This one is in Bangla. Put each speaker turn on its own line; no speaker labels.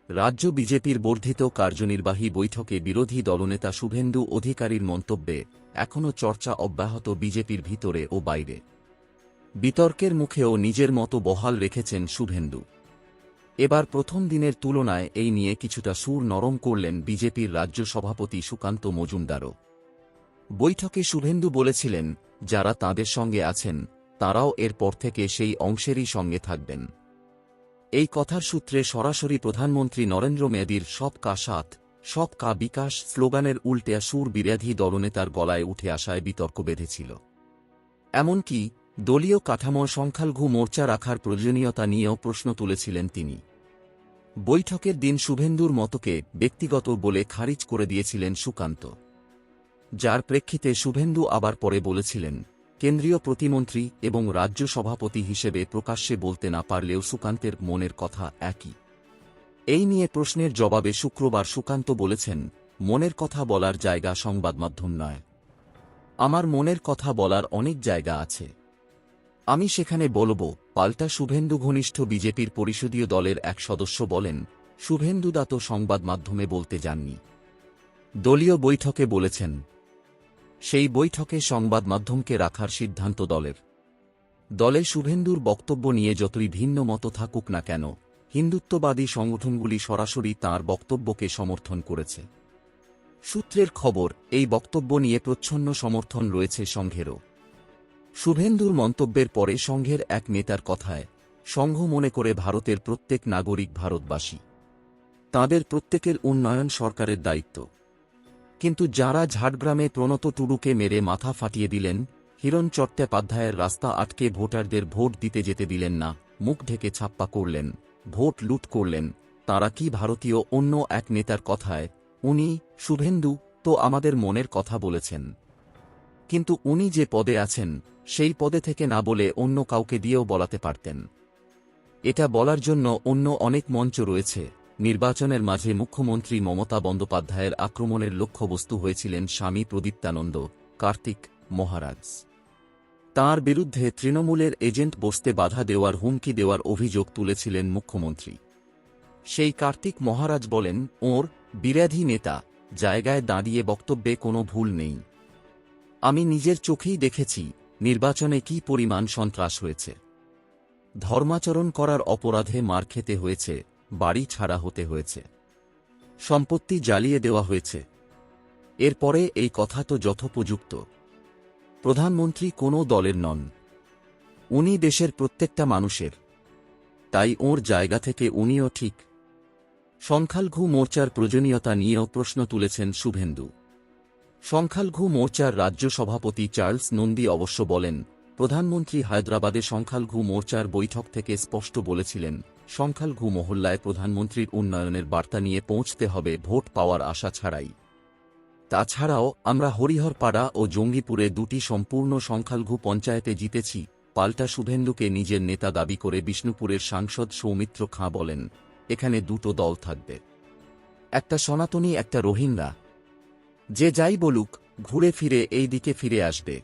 রাজ্য বিজেপির বর্ধিত কার্যনির্বাহী বৈঠকে বিরোধী দলনেতা শুভেন্দু অধিকারীর মন্তব্যে এখনও চর্চা অব্যাহত বিজেপির ভিতরে ও বাইরে। বিতর্কের মুখেও নিজের মতো বহাল রেখেছেন শুভেন্দু। এবার প্রথম দিনের তুলনায় এই নিয়ে কিছুটা সুর নরম করলেন বিজেপির রাজ্য সভাপতি সুকান্ত মজুমদারও। বৈঠকে শুভেন্দু বলেছিলেন, যারা তাঁদের সঙ্গে আছেন তাঁরাও এরপর থেকে সেই অংশেরই সঙ্গে থাকবেন। এই কথার সূত্রে সরাসরি প্রধানমন্ত্রী নরেন্দ্র মোদির সব কা সাথ সব কা বিকাশ স্লোগানের উল্টে সুর বিরোধী দলনেতার গলায় উঠে আসায় বিতর্ক বেঁধেছিল। এমনকি দলীয় কাঠামো সংখ্যালঘু মোর্চা রাখার প্রয়োজনীয়তা নিয়েও প্রশ্ন তুলেছিলেন তিনি। বৈঠকের দিন শুভেন্দুর মতকে ব্যক্তিগত বলে খারিজ করে দিয়েছিলেন সুকান্ত, যার প্রেক্ষিতে শুভেন্দু আবার পরে বলেছিলেন, কেন্দ্রীয় প্রতিমন্ত্রী এবং রাজ্য সভাপতি হিসেবে প্রকাশ্যে বলতে না পারলেও সুকান্তের মনের কথা একই। এই নিয়ে প্রশ্নের জবাবে শুক্রবার সুকান্ত বলেছেন, মনের কথা বলার জায়গা সংবাদমাধ্যম নয়। আমার মনের কথা বলার অনেক জায়গা আছে, আমি সেখানে বলব। পাল্টা শুভেন্দু ঘনিষ্ঠ বিজেপির পরিষদীয় দলের এক সদস্য বলেন, শুভেন্দুদা তো সংবাদ মাধ্যমে বলতে যাননি, দলীয় বৈঠকে বলেছেন। সেই বৈঠকে সংবাদ মাধ্যমকে রাখার সিদ্ধান্ত দলের। দলে শুভেন্দুর বক্তব্য নিয়ে যতই ভিন্ন মত থাকুক না কেন, হিন্দুত্ববাদী সংগঠনগুলি সরাসরি তাঁর বক্তব্যকে সমর্থন করেছে। সূত্রের খবর, এই বক্তব্য নিয়ে প্রচ্ছন্ন সমর্থন রয়েছে সংঘেরও। শুভেন্দুর মন্তব্যের পরে সংঘের এক নেতার কথায়, সংঘ মনে করে ভারতের প্রত্যেক নাগরিক ভারতবাসী, তাঁদের প্রত্যেকের উন্নয়ন সরকারের দায়িত্ব। কিন্তু যারা ঝাড়গ্রামে প্রণত টুডুকে মেরে মাথা ফাটিয়ে দিলেন, হিরণ চট্টোপাধ্যায়ের রাস্তা আটকে ভোটারদের ভোট দিতে যেতে দিলেন না, মুখ ঢেকে ছাপ্পা করলেন, ভোট লুট করলেন, তাঁরা কি ভারতীয়? অন্য এক নেতার কথায়, উনি শুভেন্দু তো আমাদের মনের কথা বলেছেন, কিন্তু উনি যে পদে আছেন সেই পদে থেকে না বলে অন্য কাউকে দিয়েও বলাতে পারতেন। এটা বলার জন্য অন্য অনেক মঞ্চ রয়েছে। নির্বাচনের মাঝে মুখ্যমন্ত্রী মমতা বন্দ্যোপাধ্যায়ের আক্রমণের লক্ষ্যবস্তু হয়েছিলেন স্বামী প্রদীপ্তানন্দ, কার্তিক মহারাজ। তাঁর বিরুদ্ধে তৃণমূলের এজেন্ট বসতে বাধা দেওয়ার হুমকি দেওয়ার অভিযোগ তুলেছিলেন মুখ্যমন্ত্রী। সেই কার্তিক মহারাজ বলেন, ওঁর বিরোধী নেতা জায়গায় দাঁড়িয়ে বক্তব্যে কোনো ভুল নেই। আমি নিজের চোখেই দেখেছি নির্বাচনে কি পরিমাণ সন্ত্রাস হয়েছে। ধর্মাচরণ করার অপরাধে মার খেতে হয়েছে, বাড়ি ছাড়া হতে হয়েছে, সম্পত্তি জ্বালিয়ে দেওয়া হয়েছে। এরপরে এই কথা তো যথোপযুক্ত। প্রধানমন্ত্রী কোনো দলের নন, উনি দেশের প্রত্যেকটা মানুষের, তাই ওঁর জায়গা থেকে উনিও ঠিক। সংখ্যালঘু মোর্চার প্রয়োজনীয়তা নিয়েও প্রশ্ন তুলেছেন শুভেন্দু। সংখ্যালঘু মোর্চার রাজ্য সভাপতি চার্লস নন্দী অবশ্য বলেন, প্রধানমন্ত্রী হায়দ্রাবাদে সংখ্যালঘু মোর্চার বৈঠক থেকে স্পষ্ট বলেছিলেন, সংখ্যালঘু মহল্লায় প্রধানমন্ত্রীর উন্নয়নের বার্তা নিয়ে পৌঁছতে হবে ভোট পাওয়ার আশা ছাড়াই। তাছাড়াও আমরা হরিহরপাড়া ও জঙ্গিপুরে দুটি সম্পূর্ণ সংখ্যালঘু পঞ্চায়েতে জিতেছি। পাল্টা শুভেন্দুকে নিজের নেতা দাবি করে বিষ্ণুপুরের সাংসদ সৌমিত্র খাঁ বলেন, এখানে দুটো দল থাকবে, একটা সনাতনী একটা রোহিঙ্গা, যে যাই বলুক ঘুরে ফিরে এই দিকে ফিরে আসবে।